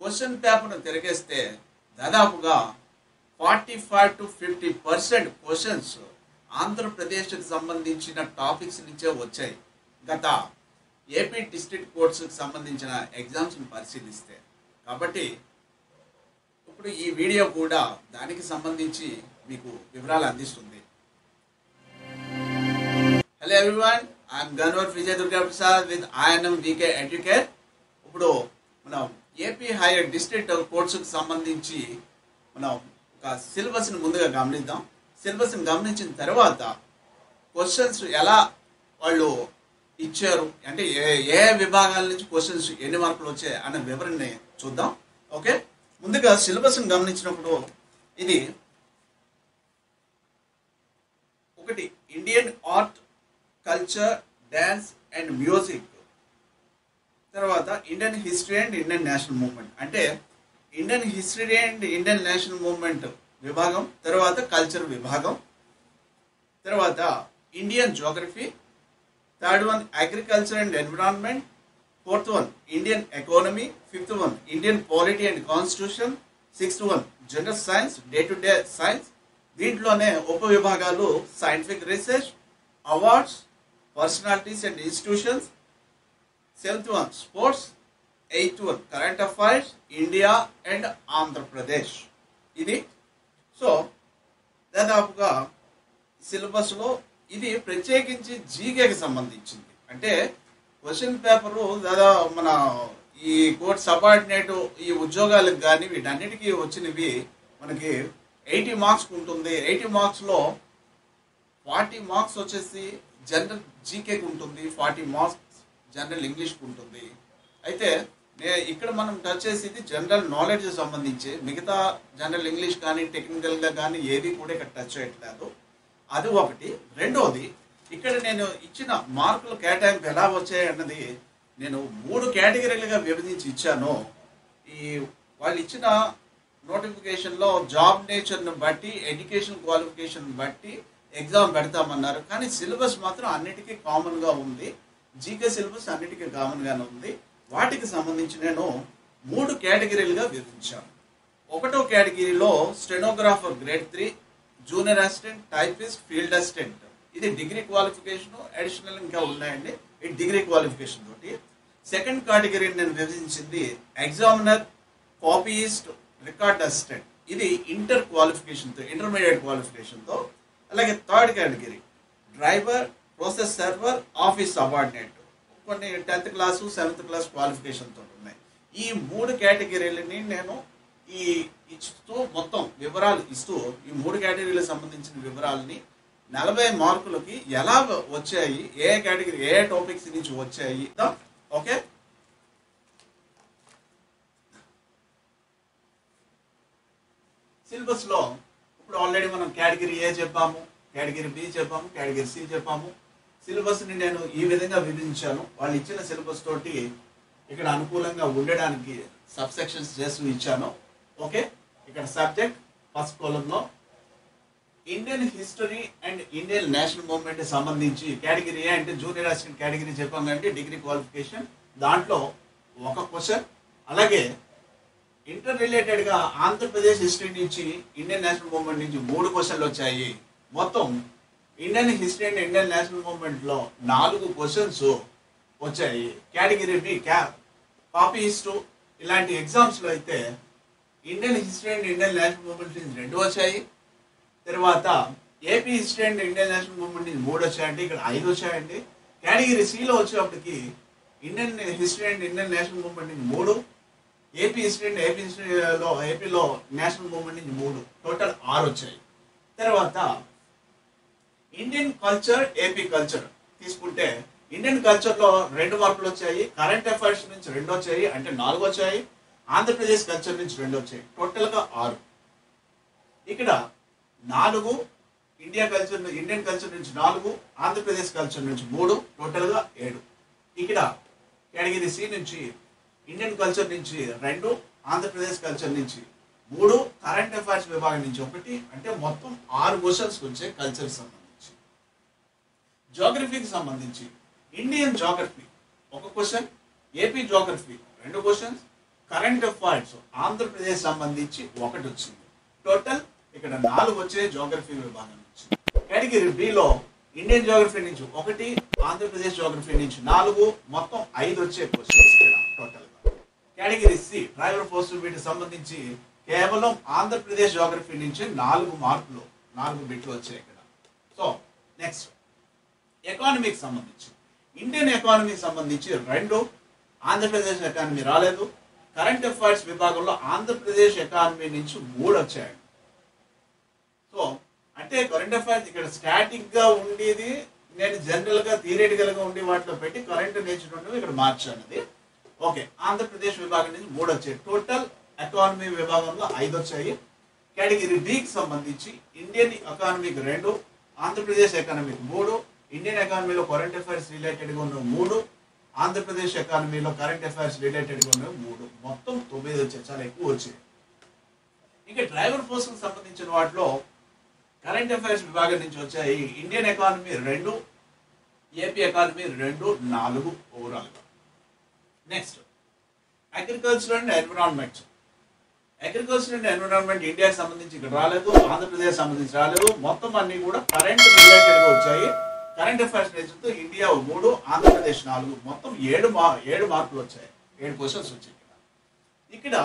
Question పేపర్ను తిరిగేస్తే దాదాపుగా 45 to 50% questions ఆంధ్రప్రదేశ్కి సంబంధించిన టాపిక్స్ నుంచే వచ్చాయి గత ఏపీ డిస్ట్రిక్ట్ కోర్ట్స్కి సంబంధించిన ఎగ్జామ్స్ని పరిశీలిస్తే. కాబట్టి ఇప్పుడు ఈ వీడియో కూడా దానికి సంబంధించి మీకు వివరాలు అందిస్తుంది. Hello everyone, I'm Ganvar Vijay Durga Prasad with INM VK educate. ఇప్పుడు మనం ఏపీ హైయర్ డిస్ట్రిక్ట్ కోర్ట్స్కి సంబంధించి మనం ఒక సిలబస్ని ముందుగా గమనిద్దాం. సిలబస్ని గమనించిన తర్వాత క్వశ్చన్స్ ఎలా వాళ్ళు ఇచ్చారు, అంటే ఏ విభాగాల నుంచి క్వశ్చన్స్ ఎన్ని మార్కులు వచ్చాయి అన్న వివరణని చూద్దాం. ఓకే, ముందుగా సిలబస్ని గమనించినప్పుడు ఇది ఒకటి Indian art, culture, dance and music, తర్వాత Indian history and Indian national movement, అంటే Indian history and Indian national movement విభాగం, తర్వాత కల్చర్ విభాగం, తర్వాత Indian geography, third one agriculture and environment, fourth one Indian economy, fifth one Indian polity and constitution, sixth one general science, day to day science. దీంట్లోనే ఉప విభాగాలు scientific research, awards, personalities and institutions, seventh one sports, eighth one current affairs, India and Andhra Pradesh. ఇది so దాదాపుగా సిలబస్లో ఇది ప్రత్యేకించి జీకేకి సంబంధించింది. అంటే క్వశ్చన్ పేపరు దాదాపు మన ఈ కోర్ట్ సబార్డినేట్ ఈ ఉద్యోగాలకు కానీ వీటన్నిటికీ వచ్చినవి మనకి 80 మార్క్స్ ఉంటుంది. 80 మార్క్స్లో 40 మార్క్స్ వచ్చేసి జనరల్ జీకేకి ఉంటుంది, 40 మార్క్స్ జనరల్ ఇంగ్లీష్కి ఉంటుంది. అయితే ఇక్కడ మనం టచ్ చేసేది జనరల్ నాలెడ్జ్ సంబంధించి, మిగతా జనరల్ ఇంగ్లీష్ కానీ టెక్నికల్గా కానీ ఏది కూడా ఇక్కడ టచ్ చేయట్లేదు. అది ఒకటి. రెండోది, ఇక్కడ నేను ఇచ్చిన మార్కుల కేటాయింపు ఎలా వచ్చాయి అన్నది నేను 3 కేటగిరీలుగా విభజించి ఇచ్చాను. ఈ వాళ్ళు ఇచ్చిన నోటిఫికేషన్లో జాబ్ నేచర్ను బట్టి, ఎడ్యుకేషన్ క్వాలిఫికేషన్ బట్టి ఎగ్జామ్ పెడతామన్నారు. కానీ సిలబస్ మాత్రం అన్నిటికీ కామన్గా ఉంది. జీకే సిలబస్ అన్నిటికీ కామన్గానే ఉంది. వాటికి సంబంధించి నేను 3 కేటగిరీలుగా విభజించాను. ఒకటో కేటగిరీలో stenographer grade 3, junior assistant, typist, field assistant. ఇది డిగ్రీ క్వాలిఫికేషన్, అడిషనల్ ఇంకా ఉన్నాయండి ఈ డిగ్రీ క్వాలిఫికేషన్ తోటి. సెకండ్ కేటగిరీని నేను విభజించింది ఎగ్జామినర్, కాపీయిస్ట్, రికార్డ్ అసిస్టెంట్. ఇది ఇంటర్ క్వాలిఫికేషన్తో, ఇంటర్మీడియట్ క్వాలిఫికేషన్తో. అలాగే third category driver, process server, office subordinate. కొన్ని 10th క్లాసు, 7th క్లాస్ క్వాలిఫికేషన్తో ఉన్నాయి. ఈ 3 కేటగిరీలని నేను ఇస్తూ మొత్తం వివరాలు ఇస్తూ ఈ 3 కేటగిరీలకు సంబంధించిన వివరాలని 40 మార్కులకి ఎలా వచ్చాయి, ఏ కేటగిరీ ఏ టాపిక్స్ నుంచి వచ్చాయి. ఓకే, సిలబస్ లో ఇప్పుడు ఆల్రెడీ మనం కేటగిరీ ఏ చెప్పాము, కేటగిరీ బి చెప్పాము, కేటగిరీ సి చెప్పాము. సిలబస్ ని నేను ఈ విధంగా విభజించాను. వాళ్ళు ఇచ్చిన సిలబస్ తోటి ఇక్కడ అనుకూలంగా ఉండడానికి సబ్ సెక్షన్స్ చేసి ఇచ్చాను. ఓకే, ఇక్కడ సబ్జెక్ట్ ఫస్ట్ కాలంలో Indian history and Indian national movement సంబంధించి కేటగిరీ ఏ అంటే జూనియర్ అసిస్టెంట్ కేటగిరీ చెప్పాం కంటే డిగ్రీ క్వాలిఫికేషన్, దాంట్లో ఒక క్వశ్చన్. అలాగే ఇంటర్ రిలేటెడ్గా ఆంధ్రప్రదేశ్ హిస్టరీ నుంచి ఇండియన్ నేషనల్ మూవ్మెంట్ నుంచి 3 క్వశ్చన్లు వచ్చాయి. మొత్తం Indian history and Indian national మూవ్మెంట్లో 4 క్వశ్చన్స్ వచ్చాయి. కేటగిరీ బి కాపీయిస్టు ఇలాంటి ఎగ్జామ్స్లో అయితే Indian history and Indian national movement నుంచి 2 వచ్చాయి. తర్వాత AP history and Indian national movement నుంచి 3 వచ్చాయండి, ఇక్కడ 5 వచ్చాయండి. కేటగిరీ సిలో వచ్చేటప్పటికి Indian history and Indian national movement నుంచి 3, ఏపీ హిస్టరీ అండ్ ఏపీలో నేషనల్ మూవ్మెంట్ నుంచి 3, టోటల్ 6 వచ్చాయి. తర్వాత ఇండియన్ కల్చర్, ఏపీ కల్చర్ తీసుకుంటే ఇండియన్ కల్చర్లో 2 మార్కులు వచ్చాయి, కరెంట్ అఫైర్స్ నుంచి 2 వచ్చాయి, అంటే 4 వచ్చాయి, ఆంధ్రప్రదేశ్ కల్చర్ నుంచి 2 వచ్చాయి, టోటల్గా 6. ఇక్కడ 4 ఇండియన్ కల్చర్ నుంచి 4, ఆంధ్రప్రదేశ్ కల్చర్ నుంచి 3, టోటల్గా 7. ఇక్కడ కేటగిరీ సి నుంచి ఇండియన్ కల్చర్ నుంచి 2, ఆంధ్రప్రదేశ్ కల్చర్ నుంచి 3, కరెంట్ అఫైర్స్ విభాగం నుంచి 1, అంటే మొత్తం 6 క్వశ్చన్స్ వచ్చాయి కల్చర్కి సంబంధించి. జోగ్రఫీకి సంబంధించి Indian geography 1 question, AP geography 2 questions, current affairs Andhra Pradesh సంబంధించి ఒకటి వచ్చింది. టోటల్ ఇక్కడ 4 వచ్చాయి జోగ్రఫీ విభాగం నుంచి. కేటగిరీ బిలో ఇండియన్ జోగ్రఫీ నుంచి ఒకటి, ఆంధ్రప్రదేశ్ జోగ్రఫీ నుంచి 4, మొత్తం 5 వచ్చే క్వశ్చన్స్ ఇక్కడ టోటల్ గా. కేటగిరీ సి డ్రైవర్ పోస్టులు వీటికి సంబంధించి కేవలం ఆంధ్రప్రదేశ్ జోగ్రఫీ నుంచి 4 మార్కులు 4 బిట్లు వచ్చాయి ఇక్కడ. సో నెక్స్ట్ ఎకానమీకి సంబంధించి ఇండియన్ ఎకానమీకి సంబంధించి 2, ఆంధ్రప్రదేశ్ ఎకానమీ రాలేదు. కరెంట్ అఫైర్స్ విభాగంలో ఆంధ్రప్రదేశ్ ఎకానమీ నుంచి 3 వచ్చాయండి. సో అంటే కరెంట్ అఫైర్స్ ఇక్కడ స్టాటిక్ గా ఉండేది నేను జనరల్ గా థియరిటికల్ గా ఉండే వాటిలో పెట్టి కరెంట్ నేర్చుకుంటే ఇక్కడ మార్చానది. ఓకే, ఆంధ్రప్రదేశ్ విభాగం నుంచి 3 వచ్చాయి. టోటల్ ఎకానమీ విభాగంలో 5 వచ్చాయి. కేటగిరీ బికి సంబంధించి ఇండియన్ ఎకానమీకి 2, ఆంధ్రప్రదేశ్ ఎకానమీకి 3, ఇండియన్ ఎకానమీలో కరెంట్ అఫైర్స్ రిలేటెడ్ గా ఉన్న 3, ఆంధ్రప్రదేశ్ ఎకానమీలో కరెంట్ అఫైర్స్ రిలేటెడ్ గా ఉన్న 3, మొత్తం 9 వచ్చాయి. చాలా ఎక్కువ వచ్చాయి. ఇంకా డ్రైవర్ పోస్టులకు సంబంధించిన వాటిలో కరెంట్ అఫైర్స్ విభాగం నుంచి వచ్చాయి. Indian economy 2, AP economy 2, 4 overall గా. Next agriculture and environment. Agriculture and environment ఇండియాకి సంబంధించి ఇక్కడ రాలేదు, ఆంధ్రప్రదేశ్ సంబంధించి రాలేదు. మొత్తం అన్ని కూడా కరెంట్ రిలేటెడ్ గా వచ్చాయి. కరెంట్ అఫైర్స్ నేర్చుకుంటూ ఇండియా 3, ఆంధ్రప్రదేశ్ 4, మొత్తం 7 మార్కులు వచ్చాయి. 7 క్వశ్చన్స్ వచ్చాయి ఇక్కడ.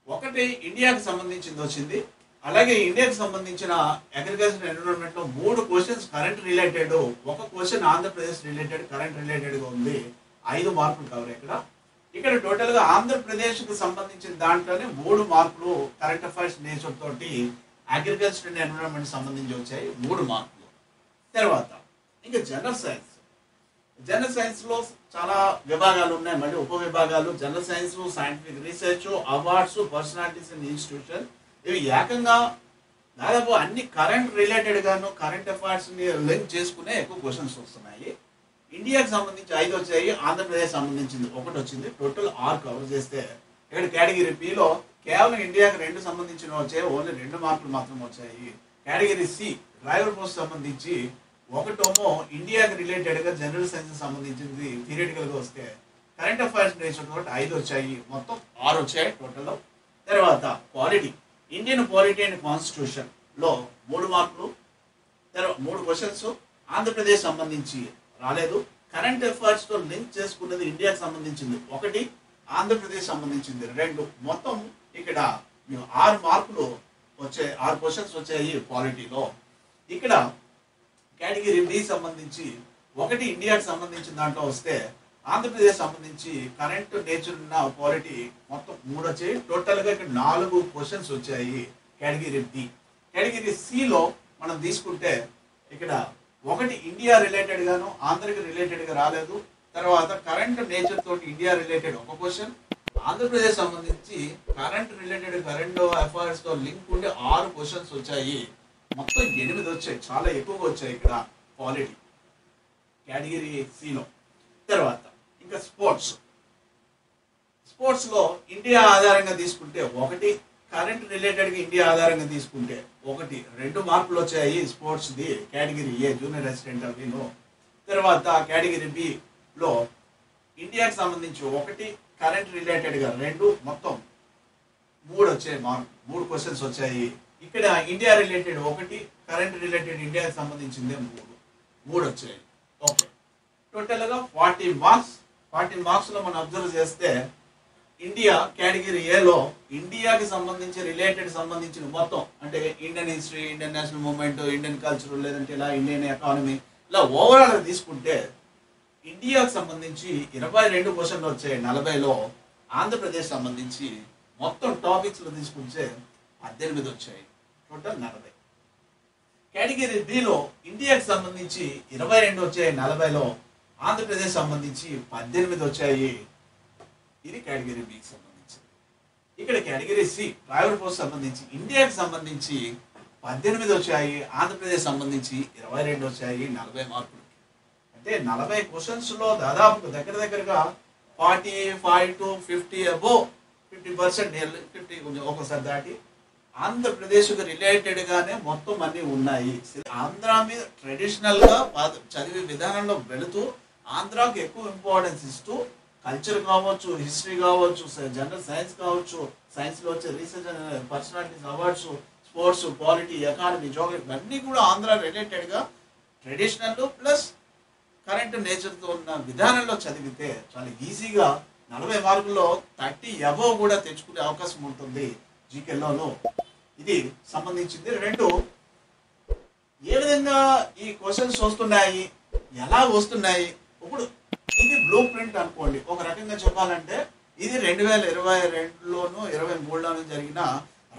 ఒకటి ఇండియాకి సంబంధించింది వచ్చింది. అలాగే ఇండియాకి సంబంధించిన అగ్రికల్చర్ ఎన్విరాన్మెంట్ లో 3 questions current related, 1 question Andhra Pradesh related current related గా ఉంది. 5 మార్కులు కవర్ ఇక్కడ టోటల్ గా ఆంధ్రప్రదేశ్ కు సంబంధించిన దాంట్లోనే 3 మార్కులు కరెంట్ అఫైర్స్ నేచర్ తోటి అగ్రికల్చర్ అండ్ ఎన్విరాన్మెంట్ సంబంధించి వచ్చాయి 3 మార్కులు. తర్వాత ఇంకా జనరల్ సైన్స్. జనరల్ సైన్స్ లో చాలా విభాగాలు ఉన్నాయి, మళ్ళీ ఉప విభాగాలు. General science, scientific research, awards, personalities and institution, ఇవి ఏకంగా దాదాపు అన్ని కరెంట్ రిలేటెడ్ గాను కరెంట్ అఫైర్స్ ని లింక్ చేసుకునే ఎక్కువ క్వశ్చన్స్ వస్తున్నాయి. ఇండియాకి సంబంధించి 5 వచ్చాయి, ఆంధ్రప్రదేశ్ సంబంధించింది 1 వచ్చింది. టోటల్ 6 కవర్ చేస్తే ఇక్కడ కేటగిరీ బిలో కేవలం ఇండియాకి 2 సంబంధించిన వచ్చాయి, ఓన్లీ 2 మార్కులు మాత్రం వచ్చాయి. కేటగిరీ సి డ్రైవర్ పోస్ట్ సంబంధించి 1 ఇండియాకి రిలేటెడ్ గా జనరల్ సైన్స్ సంబంధించింది థియరిటికల్ గా వస్తే కరెంట్ అఫైర్స్ నేర్చుకుంటే 5 వచ్చాయి, మొత్తం 6 వచ్చాయి టోటల్. తర్వాత polity, Indian polity and constitution లో 3 మార్కులు, 3 క్వశ్చన్స్. ఆంధ్రప్రదేశ్ సంబంధించి రాలేదు. కరెంట్ అఫైర్స్ తో లింక్ చేసుకున్నది ఇండియాకి సంబంధించింది 1, ఆంధ్రప్రదేశ్ సంబంధించింది 2, మొత్తం ఇక్కడ 6 మార్కులు వచ్చాయి. 6 క్వశ్చన్స్ వచ్చాయి పాలిటీలో. ఇక్కడ కేటగిరీ బి సంబంధించి 1 ఇండియాకి సంబంధించిన దాంట్లో వస్తే ఆంధ్రప్రదేశ్ సంబంధించి కరెంట్ నేచర్ ఉన్న పాలిటీ మొత్తం 3 వచ్చాయి. టోటల్ గా ఇక్కడ 4 క్వశ్చన్స్ వచ్చాయి కేటగిరీ బి. కేటగిరీ సిలో మనం తీసుకుంటే ఇక్కడ 1 ఇండియా రిలేటెడ్ గాను ఆంధ్రకి రిలేటెడ్ గా రాలేదు. తర్వాత కరెంట్ నేచర్ తోటి ఇండియా రిలేటెడ్ 1 క్వశ్చన్, ఆంధ్రప్రదేశ్ సంబంధించి కరెంట్ రిలేటెడ్ కరెంట్ అఫైర్స్ తో లింక్ ఉండే 6 క్వశ్చన్స్ వచ్చాయి. మొత్తం 8 వచ్చాయి, చాలా ఎక్కువగా వచ్చాయి ఇక్కడ పాలిటీ కేటగిరీ సిలో. తర్వాత ఇంకా స్పోర్ట్స్ లో ఇండియా ఆధారంగా తీసుకుంటే 1, కరెంట్ రిలేటెడ్ గా ఇండియా ఆధారంగా తీసుకుంటే 1, 2 మార్కులు వచ్చాయి sports the category A junior assistant అవిలో. తర్వాత కేటగిరీ బి లో ఇండియాకి సంబంధించి 1, కరెంట్ రిలేటెడ్ గా 2, మొత్తం 3 వచ్చాయి మార్క్, 3 క్వశ్చన్స్ వచ్చాయి. ఇక్కడ ఇండియా రిలేటెడ్ 1, కరెంట్ రిలేటెడ్ ఇండియాకి సంబంధించిందే 3 వచ్చాయి. ఓకే, టోటల్ గా 40 మార్క్స్. 40 మార్క్స్ లో మనం అబ్జర్వ్ చేస్తే ఇండియా కేటగిరీ ఏలో ఇండియాకి సంబంధించి రిలేటెడ్ సంబంధించిన మొత్తం అంటే Indian history, Indian national movement, Indian culture, లేదంటే ఇలా ఇండియన్ ఎకానమీ, ఇలా ఓవరాల్ తీసుకుంటే ఇండియాకి సంబంధించి 22 క్వశ్చన్లు వచ్చాయి 40లో. ఆంధ్రప్రదేశ్ సంబంధించి మొత్తం టాపిక్స్ లో తీసుకుంటే 18 వచ్చాయి, టోటల్ 40. కేటగిరీ బిలో ఇండియాకి సంబంధించి 22 వచ్చాయి 40లో, ఆంధ్రప్రదేశ్ సంబంధించి 18 వచ్చాయి. ఇది కేటగిరీ బికి సంబంధించి. ఇక్కడ కేటగిరీ సి డ్రైవర్ పోస్ట్ సంబంధించి ఇండియాకి సంబంధించి 18 వచ్చాయి, ఆంధ్రప్రదేశ్ సంబంధించి 22 వచ్చాయి 40 మార్కులు. అంటే 40 క్వశ్చన్స్ లో దాదాపు దగ్గరగా 45 to 50 అబోవ్ 50%, 50 కొంచెం ఒకసారి దాటి ఆంధ్రప్రదేశ్ రిలేటెడ్ గానే మొత్తం అన్ని ఉన్నాయి. ఆంధ్ర మీద ట్రెడిషనల్ గా చదివే విధానంలో వెళుతూ ఆంధ్రాకు ఎక్కువ ఇంపార్టెన్స్ ఇస్తూ కల్చర్ కావచ్చు, హిస్టరీ కావచ్చు, జనరల్ సైన్స్ కావచ్చు, సైన్స్లో వచ్చే research and personalities awards, sports, polity, economy, geography అన్నీ కూడా ఆంధ్ర రిలేటెడ్గా ట్రెడిషనల్ ప్లస్ కరెంట్ నేచర్తో ఉన్న విధానంలో చదివితే చాలా ఈజీగా 40 మార్కుల్లో 30 అబోవ్ కూడా తెచ్చుకునే అవకాశం ఉంటుంది జీకేలోను. ఇది సంబంధించింది. రెండు, ఏ విధంగా ఈ క్వశ్చన్స్ వస్తున్నాయి, ఎలా వస్తున్నాయి. ఇప్పుడు ఇది బ్లూ ప్రింట్ అనుకోండి. ఒక రకంగా చెప్పాలంటే ఇది 2022లోను 23లోను జరిగిన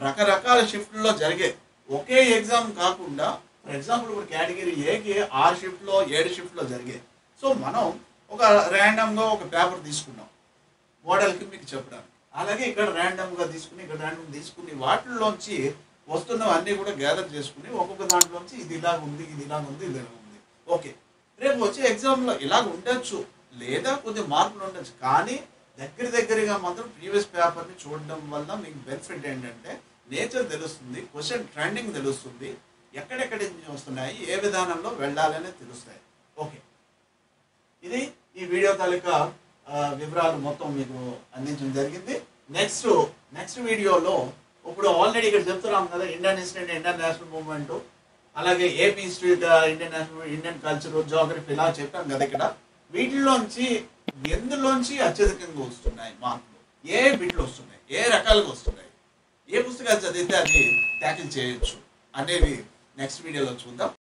రకరకాల షిఫ్ట్లో జరిగే ఒకే ఎగ్జామ్ కాకుండా, ఫర్ ఎగ్జాంపుల్ ఇప్పుడు కేటగిరీ ఏకి 6 షిఫ్ట్లో 7 షిఫ్ట్లో జరిగే. సో మనం ఒక ర్యాండమ్గా ఒక పేపర్ తీసుకున్నాం మోడల్కి మీకు చెప్పడానికి. అలాగే ఇక్కడ ర్యాండమ్గా తీసుకుని ఇక్కడ ర్యాండమ్ తీసుకుని వాటిల్లోంచి వస్తున్నవన్నీ కూడా గ్యాదర్ చేసుకుని ఒక్కొక్క దాంట్లోంచి ఇది ఇలాగ ఉంది, ఇది ఇలాగ ఉంది, ఇది ఇలాగ ఉంది. ఓకే, రేపు వచ్చే ఎగ్జామ్లో ఇలాగ ఉండొచ్చు, లేదా కొద్ది మార్కులు ఉండొచ్చు. కానీ దగ్గరగా మాత్రం ప్రీవియస్ పేపర్ని చూడడం వల్ల మీకు బెనిఫిట్ ఏంటంటే నేచర్ తెలుస్తుంది, క్వశ్చన్ ట్రెండింగ్ తెలుస్తుంది, ఎక్కడెక్కడి నుంచి వస్తున్నాయి, ఏ విధానంలో వెళ్ళాలనే తెలుస్తాయి. ఓకే, ఇది ఈ వీడియో తాలూకా వివరాలు మొత్తం మీకు అందించడం జరిగింది. నెక్స్ట్ వీడియోలో ఇప్పుడు ఆల్రెడీ ఇక్కడ చెప్తున్నాం కదా, Indian history and Indian national movement, అలాగే AP history, Indian culture, geography ఇలా చెప్పాం కదా. ఇక్కడ వీటిలోంచి ఎందులోంచి అత్యధికంగా వస్తున్నాయి మార్కులు, ఏ బిట్లు వస్తున్నాయి, ఏ రకాలుగా వస్తున్నాయి, ఏ పుస్తకాలు చదివితే అది ట్యాకిల్ చేయొచ్చు అనేవి నెక్స్ట్ వీడియోలో చూద్దాం.